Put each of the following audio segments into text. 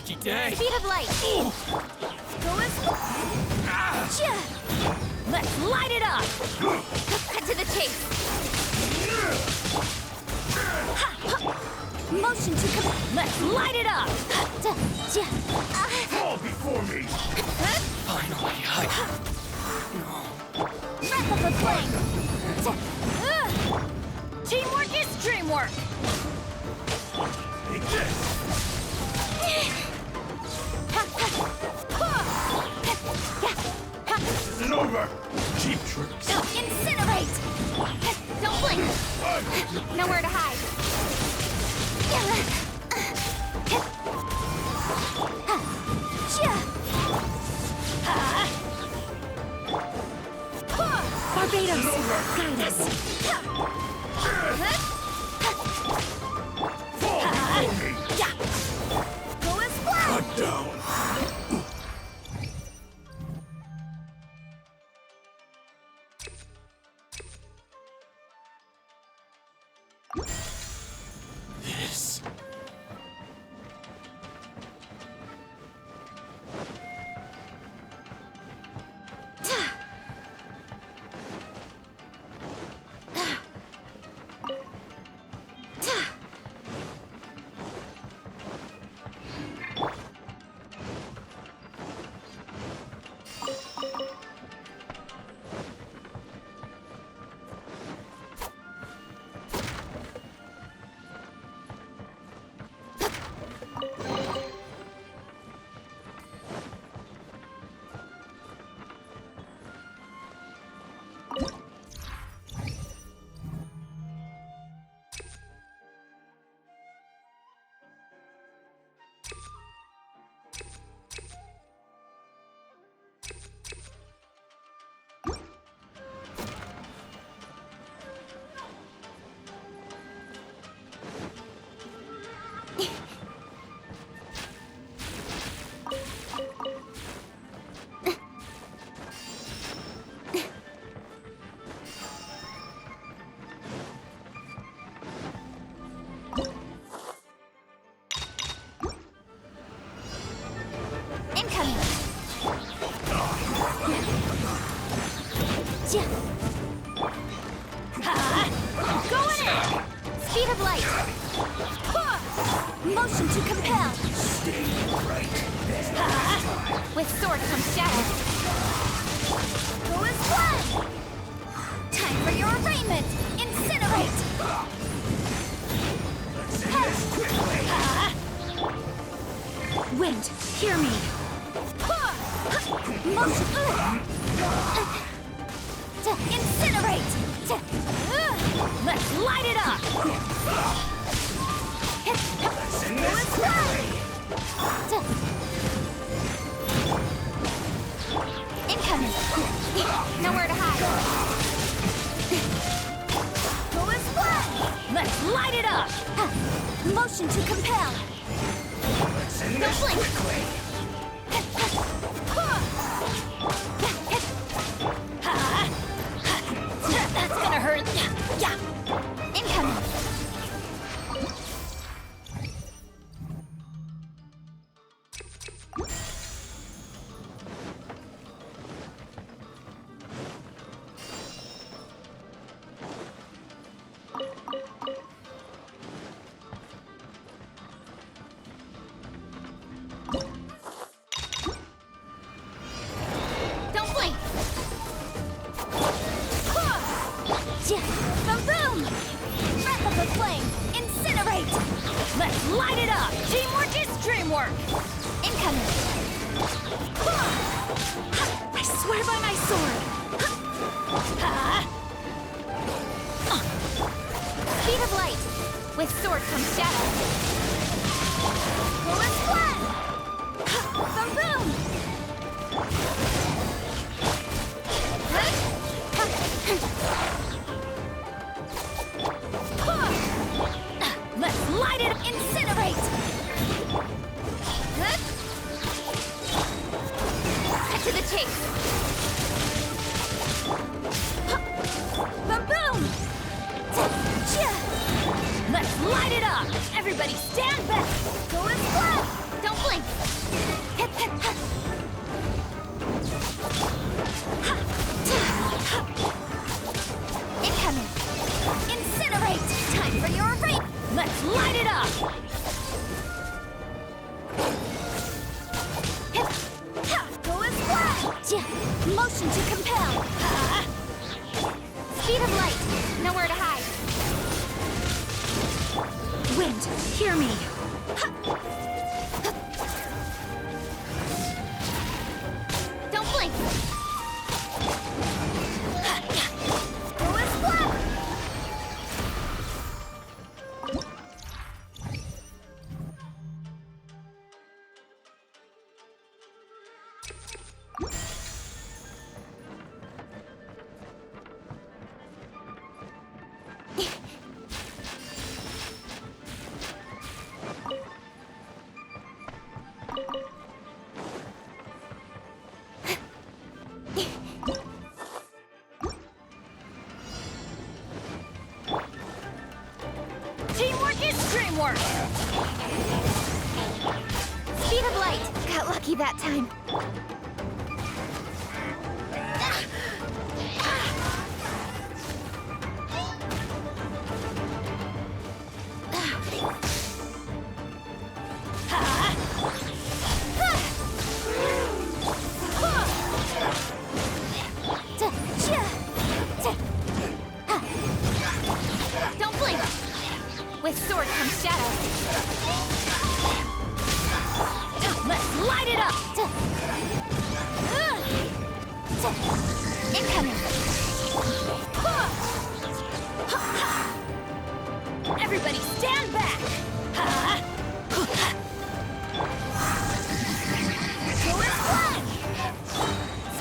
lucky day. Speed of light. Go as Let's light it up. Cut to the chase. Motion to come. Let's light it up. Fall before me. Finally, Breath of the flame. Teamwork is dreamwork. Take this. This isn't over. Cheap tricks. Incinerate. Don't blink. Nowhere to hide. Barbados, guide us. Fall before me. Go as well. Cut down. This. Going in! Speed of light! Motion to compel! Stay right there. With sword comes shadow! Go as one! Time for your arraignment! Incinerate! Let's end this quickly. Wind, hear me! Motion! Incinerate! Let's light it up! Let's end this quickly. Incoming! Nowhere to hide! Go as one! Let's light it up! Motion to compel! Let's end Don't this blink. quickly. That's gonna hurt! Yeah! Incoming! Don't blink! Boom! Breath of the flame! Incinerate! Let's light it up! Teamwork is dreamwork! Incoming! I swear by my sword! Speed of light! With sword comes shadow! Go as one! Boom! Let's light it! Incinerate! Cut to the chase! Boom! Let's light it up! Everybody stand back! Go as one! Don't Don't blink! Incoming! Incinerate! Time for your rape! Let's light it up! Go as well! Motion to compel! Speed of light! Nowhere to hide! Wind, hear me! Don't blink! Go as well! Teamwork is dreamwork! Speed of light! Got lucky that time. Don't blink! With sword comes shadow. Let's light it up! Incoming! Everybody stand back! Go as one!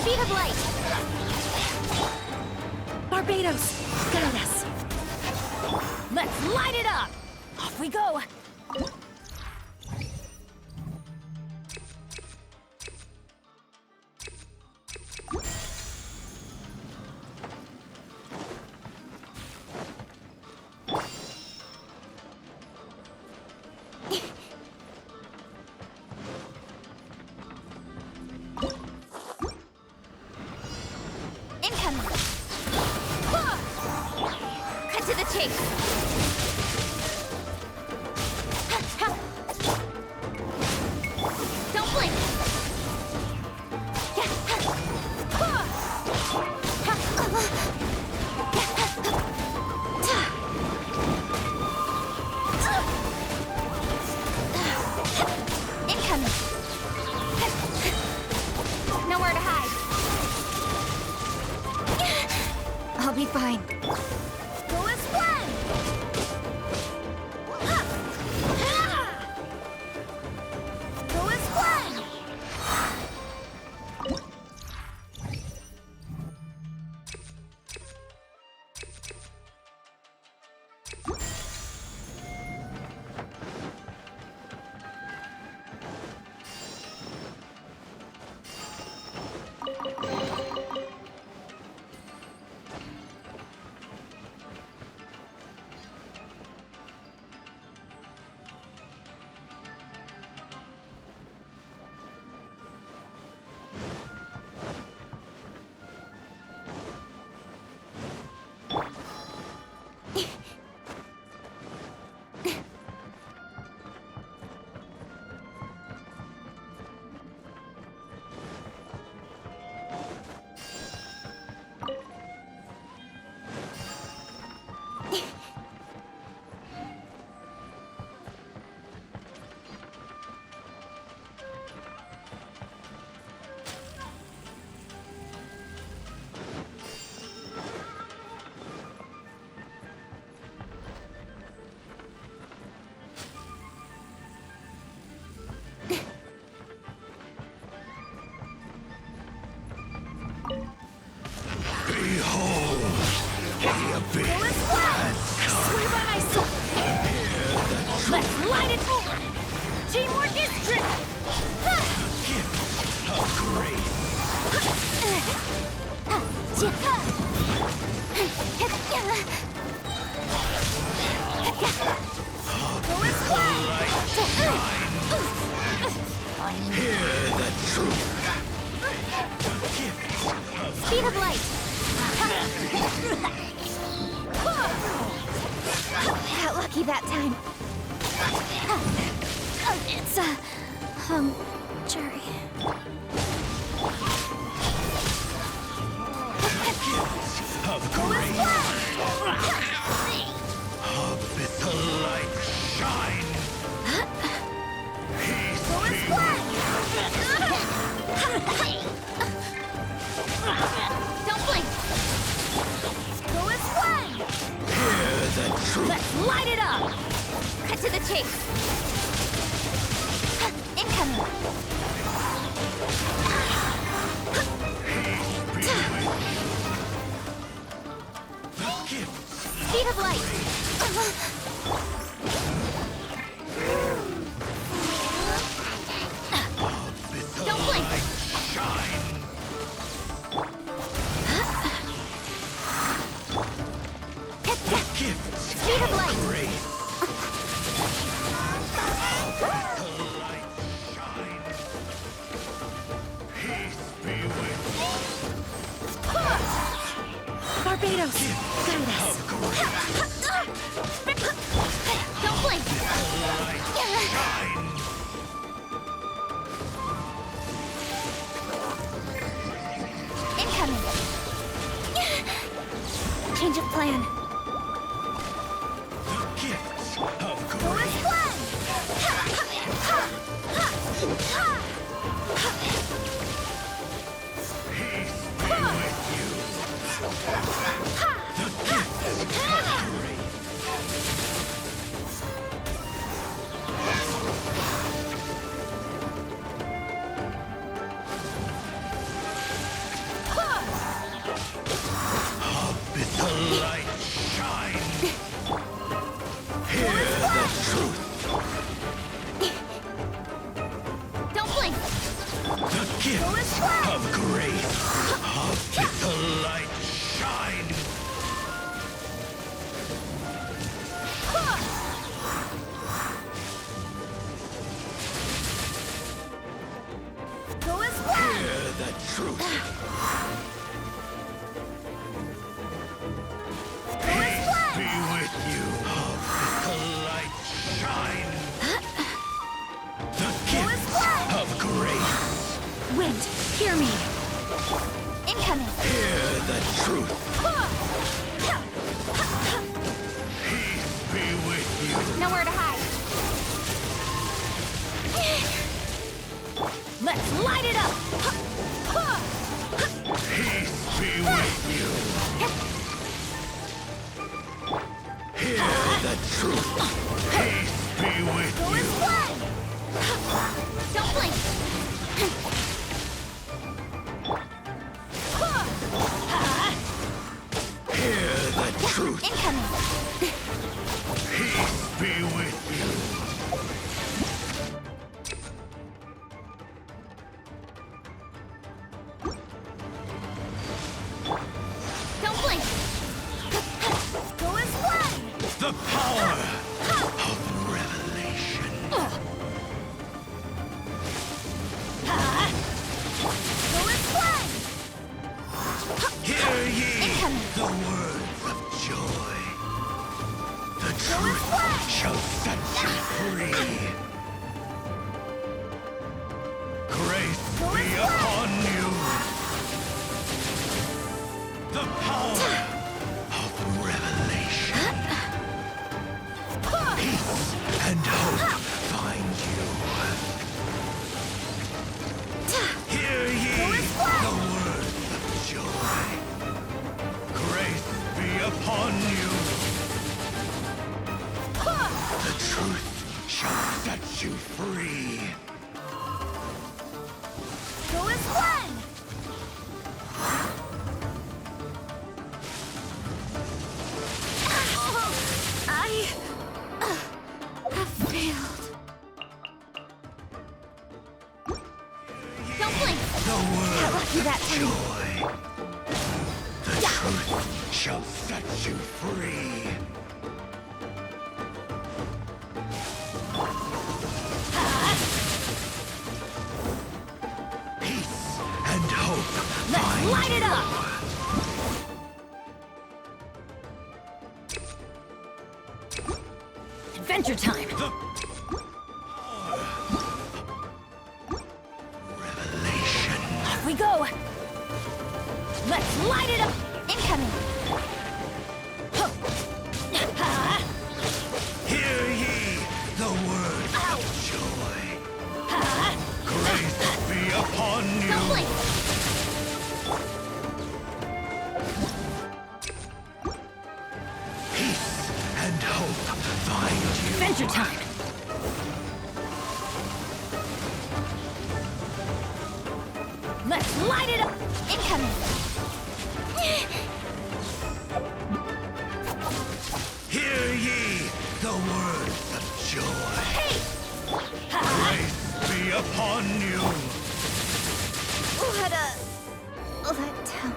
Speed of light! Barbados, guide us! Let's light it up! Off we go! Incoming! Cut to the chase! Don't blink! Incoming! Nowhere to hide! I'll be fine. Go as one! Go as one! Let's light it over! Teamwork is strength! How great! Go as one! Speed of light. Got lucky that time. It's jury. Of grace. Bit the light shine. Peace be with Don't blink. Go as one. Hear the truth. Let's light it up. Cut to the chase. Incoming. Peace be with you. The gifts Speed of light. bit the Don't blink. light shine. The gifts Speed of light. grace. The light shine. Peace be with you. Barbados. Guide us. Of grace. Don't blink. Light shine. Incoming. Change of plan. The gifts of Go grace. as one. Peace be with you. The gifts of grace. Bid the light shine. Hear the truth. Don't blink. The gifts of grace. Bid the light shine. Go as one. Hear the truth. Peace be with you. Bid the light shine. The gifts of grace. Wind, hear me. Incoming. Hear the truth. Peace be with you. Nowhere to hide. Let's light it up. Peace be with you. Hear the truth. Peace be with Go as you. one. Don't blink. Hear the truth. Incoming. Peace be with you. Don't blink. Go as one. The power of revelation. Go as one. Hear ye Incoming. the words of joy. The as truth one. shall set you free. Grace Go be as one. upon you. The power of revelation. Peace and hope find you. Hear ye Go as one. the words of joy. Grace be upon you. The truth shall set you free. Go as one. I have failed. Don't blink. The word Got lucky that time. joy. The truth shall set you free. Peace and hope Let's find light it you. up. Adventure time! Revelation. Off we go! Let's light it up! Incoming! Hear ye the words of joy. Grace be upon you. Peace and hope find you. Adventure time! Let's light it up! Incoming! Hear ye the words of joy. Hey! Grace be upon you. Let down.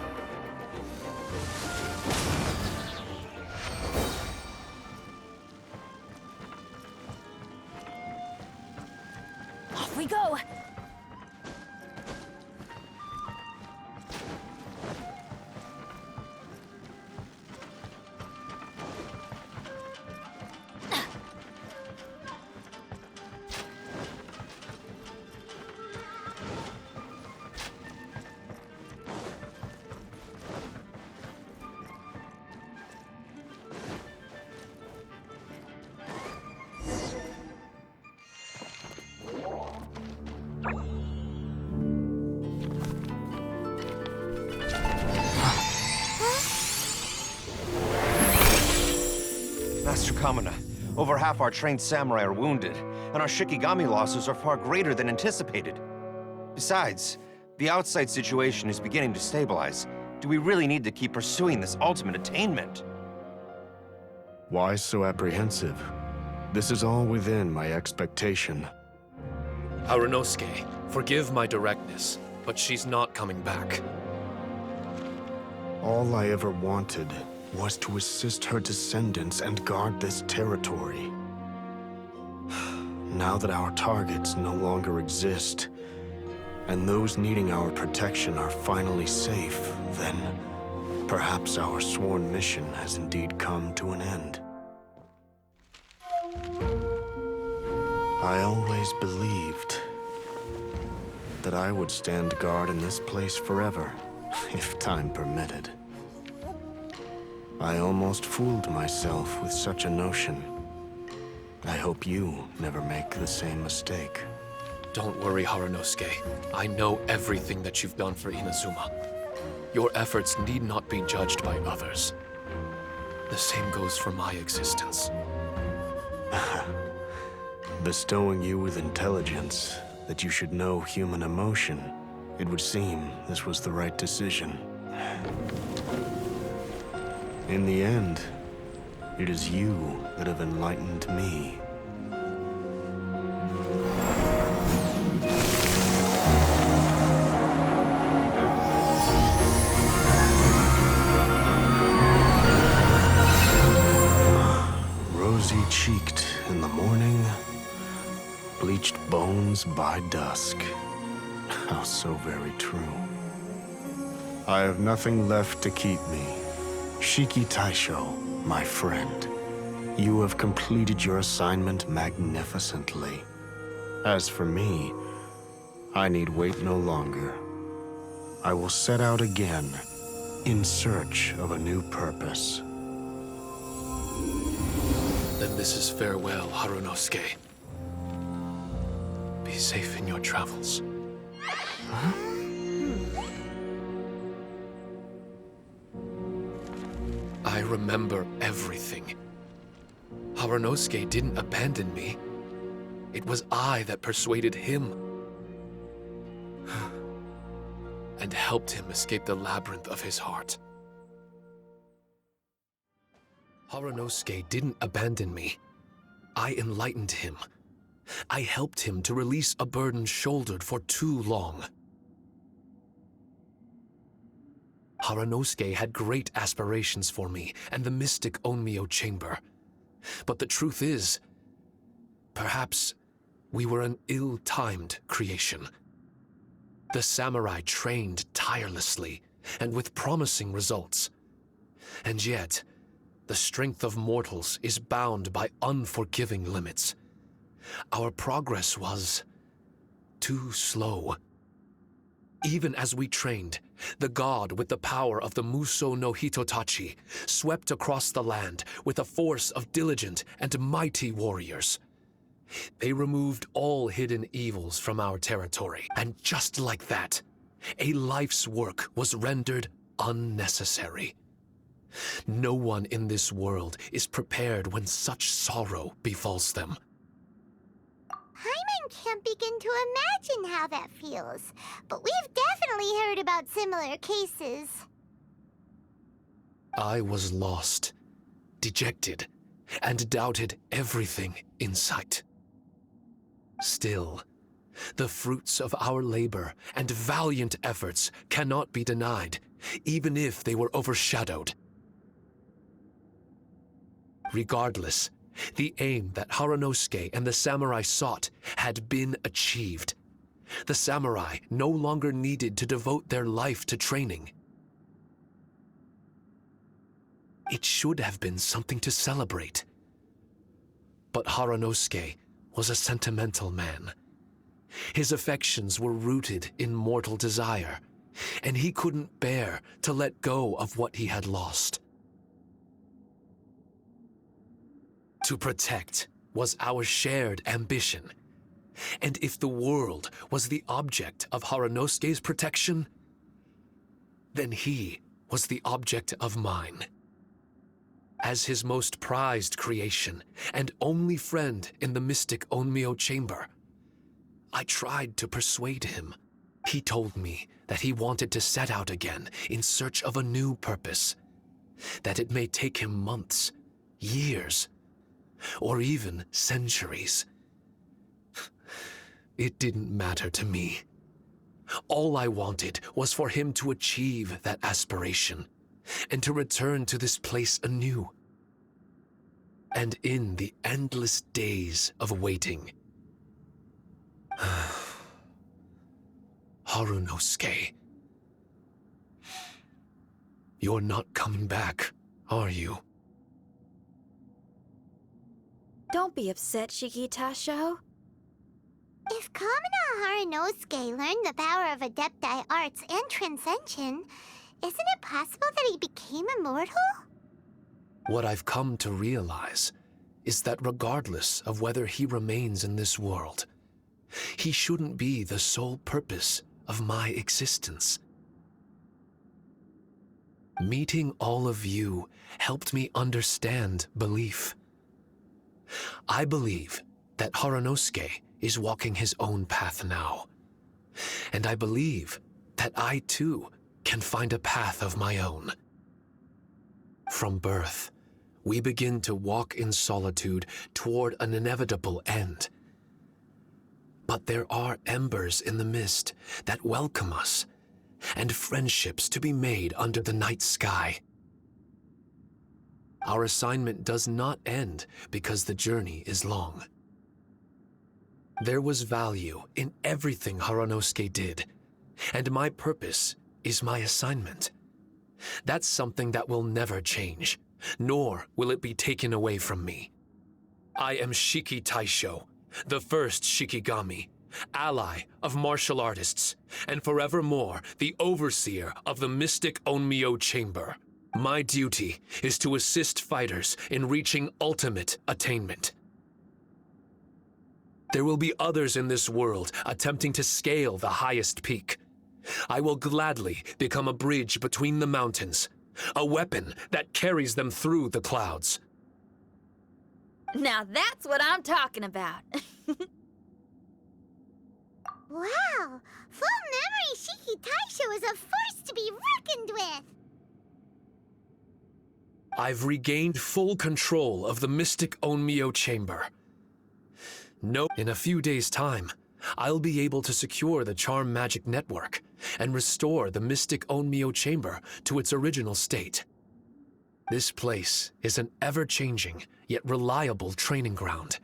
Off we go! Master Kamina, over half our trained samurai are wounded, and our Shikigami losses are far greater than anticipated. Besides, the outside situation is beginning to stabilize. Do we really need to keep pursuing this ultimate attainment? Why so apprehensive? This is all within my expectation. Harunosuke, forgive my directness, but she's not coming back. All I ever wanted was to assist her descendants and guard this territory. Now that our targets no longer exist, and those needing our protection are finally safe, then perhaps our sworn mission has indeed come to an end. I always believed that I would stand guard in this place forever, if time permitted. I almost fooled myself with such a notion. I hope you never make the same mistake. Don't worry, Harunosuke. I know everything that you've done for Inazuma. Your efforts need not be judged by others. The same goes for my existence. Bestowing you with intelligence, that you should know human emotion, it would seem this was the right decision. In the end, it is you that have enlightened me. Rosy-cheeked in the morning, bleached bones by dusk. How so very true. I have nothing left to keep me. Shiki Taisho, my friend, you have completed your assignment magnificently. As for me, I need wait no longer. I will set out again, in search of a new purpose. Then this is farewell, Harunosuke. Be safe in your travels. I remember everything. Harunosuke didn't abandon me. It was I that persuaded him. And helped him escape the labyrinth of his heart. Harunosuke didn't abandon me. I enlightened him. I helped him to release a burden shouldered for too long. Harunosuke had great aspirations for me and the mystic Onmyo chamber. But the truth is, perhaps we were an ill-timed creation. The samurai trained tirelessly, and with promising results. And yet, the strength of mortals is bound by unforgiving limits. Our progress was too slow. Even as we trained, the god with the power of the Muso no Hitotachi swept across the land with a force of diligent and mighty warriors. They removed all hidden evils from our territory, and just like that, a life's work was rendered unnecessary. No one in this world is prepared when such sorrow befalls them. Paimon can't begin to imagine how that feels, but we've definitely heard about similar cases. I was lost, dejected, and doubted everything in sight. Still, the fruits of our labor and valiant efforts cannot be denied, even if they were overshadowed. Regardless, the aim that Haranosuke and the samurai sought had been achieved. The samurai no longer needed to devote their life to training. It should have been something to celebrate. But Haranosuke was a sentimental man. His affections were rooted in mortal desire, and he couldn't bear to let go of what he had lost. To protect was our shared ambition, and if the world was the object of Haranosuke's protection, then he was the object of mine. As his most prized creation and only friend in the mystic Onmyo chamber, I tried to persuade him. He told me that he wanted to set out again in search of a new purpose, that it may take him months, years, or even centuries. It didn't matter to me. All I wanted was for him to achieve that aspiration, and to return to this place anew. And in the endless days of waiting, Harunosuke, you're not coming back, are you? Don't be upset, Shikitasho. If Kamina Haranosuke learned the power of Adepti arts and Transcension, isn't it possible that he became immortal? What I've come to realize is that regardless of whether he remains in this world, he shouldn't be the sole purpose of my existence. Meeting all of you helped me understand belief. I believe that Haranosuke is walking his own path now, and I believe that I too can find a path of my own. From birth, we begin to walk in solitude toward an inevitable end. But there are embers in the mist that welcome us, and friendships to be made under the night sky. Our assignment does not end because the journey is long. There was value in everything Haranosuke did, and my purpose is my assignment. That's something that will never change, nor will it be taken away from me. I am Shiki Taisho, the first Shikigami, ally of martial artists, and forevermore the overseer of the mystic Onmyo chamber. My duty is to assist fighters in reaching ultimate attainment. There will be others in this world attempting to scale the highest peak. I will gladly become a bridge between the mountains, a weapon that carries them through the clouds. Now that's what I'm talking about. Wow! Full memory Shiki Taisho is a force to be reckoned with! I've regained full control of the mystic Onmyo chamber. No, in a few days' time, I'll be able to secure the charm magic network and restore the mystic Onmyo chamber to its original state. This place is an ever-changing yet reliable training ground.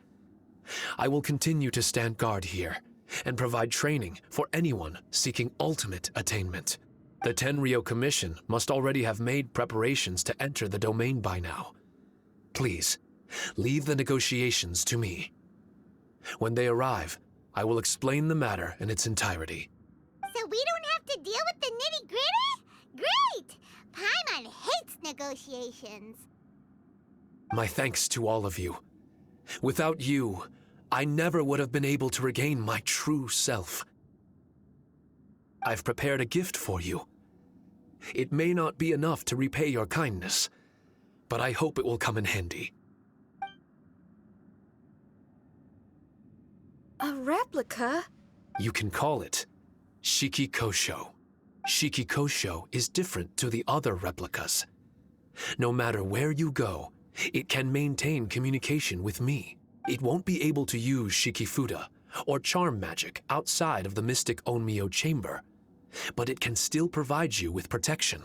I will continue to stand guard here and provide training for anyone seeking ultimate attainment. The Tenryou Commission must already have made preparations to enter the domain by now. Please, leave the negotiations to me. When they arrive, I will explain the matter in its entirety. So we don't have to deal with the nitty-gritty? Great! Paimon hates negotiations. My thanks to all of you. Without you, I never would have been able to regain my true self. I've prepared a gift for you. It may not be enough to repay your kindness, but I hope it will come in handy. A replica? You can call it Shiki-Kosho. Shiki-Kosho is different to the other replicas. No matter where you go, it can maintain communication with me. It won't be able to use Shikifuda or charm magic outside of the mystic Onmyo chamber, but it can still provide you with protection.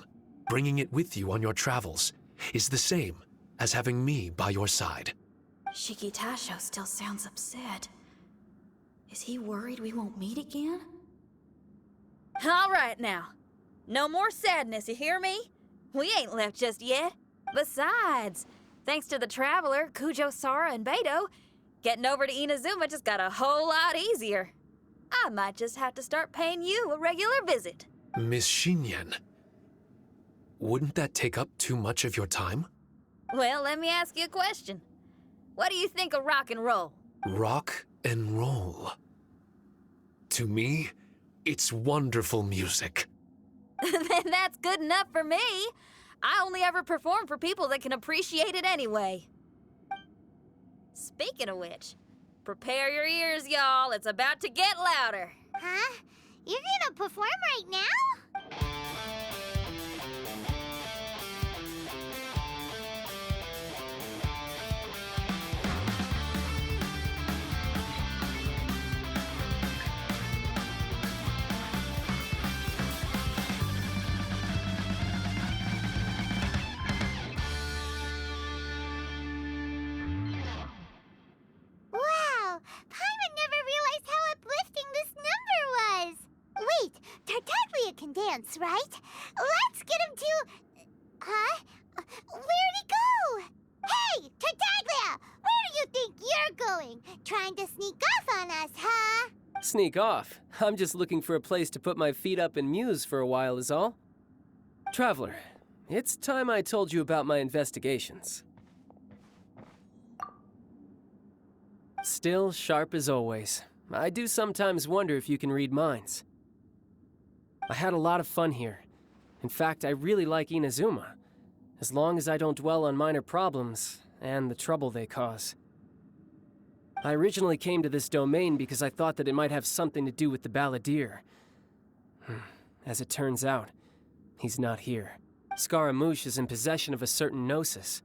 Bringing it with you on your travels is the same as having me by your side. Shikitasho still sounds upset. Is he worried we won't meet again? All right now. No more sadness, you hear me? We ain't left just yet. Besides, thanks to the Traveler, Kujo, Sara, and Beidou, getting over to Inazuma just got a whole lot easier. I might just have to start paying you a regular visit. Miss Xinyan, wouldn't that take up too much of your time? Well, let me ask you a question. What do you think of rock and roll? Rock and roll. To me, it's wonderful music. Then that's good enough for me. I only ever perform for people that can appreciate it anyway. Speaking of which, prepare your ears, y'all. It's about to get louder. Huh? You're gonna perform right now? Wow! Paimon never realized how uplifting this number was! Wait, Tartaglia can dance, right? Let's get him to... Huh? Where'd he go? Hey, Tartaglia! Where do you think you're going? Trying to sneak off on us, huh? Sneak off? I'm just looking for a place to put my feet up and muse for a while is all. Traveler, it's time I told you about my investigations. Still sharp as always. I do sometimes wonder if you can read minds. I had a lot of fun here. In fact, I really like Inazuma, as long as I don't dwell on minor problems and the trouble they cause. I originally came to this domain because I thought that it might have something to do with the balladeer. As it turns out, he's not here. Scaramouche is in possession of a certain gnosis,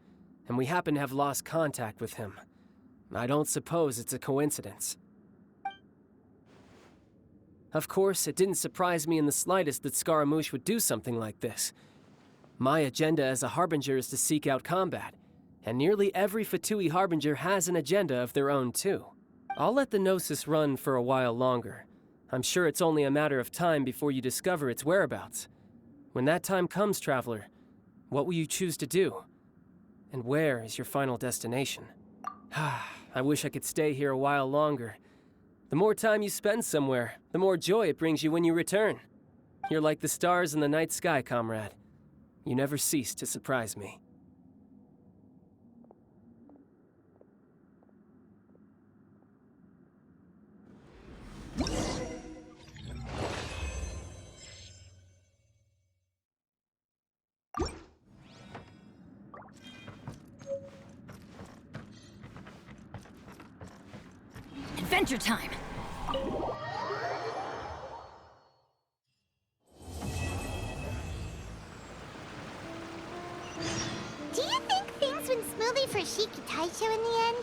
and we happen to have lost contact with him. I don't suppose it's a coincidence. Of course, it didn't surprise me in the slightest that Scaramouche would do something like this. My agenda as a Harbinger is to seek out combat, and nearly every Fatui Harbinger has an agenda of their own too. I'll let the Gnosis run for a while longer. I'm sure it's only a matter of time before you discover its whereabouts. When that time comes, Traveler, what will you choose to do? And where is your final destination? I wish I could stay here a while longer. The more time you spend somewhere, the more joy it brings you when you return. You're like the stars in the night sky, comrade. You never cease to surprise me. Adventure time! Do you think things went smoothly for Shiki Taisho in the end?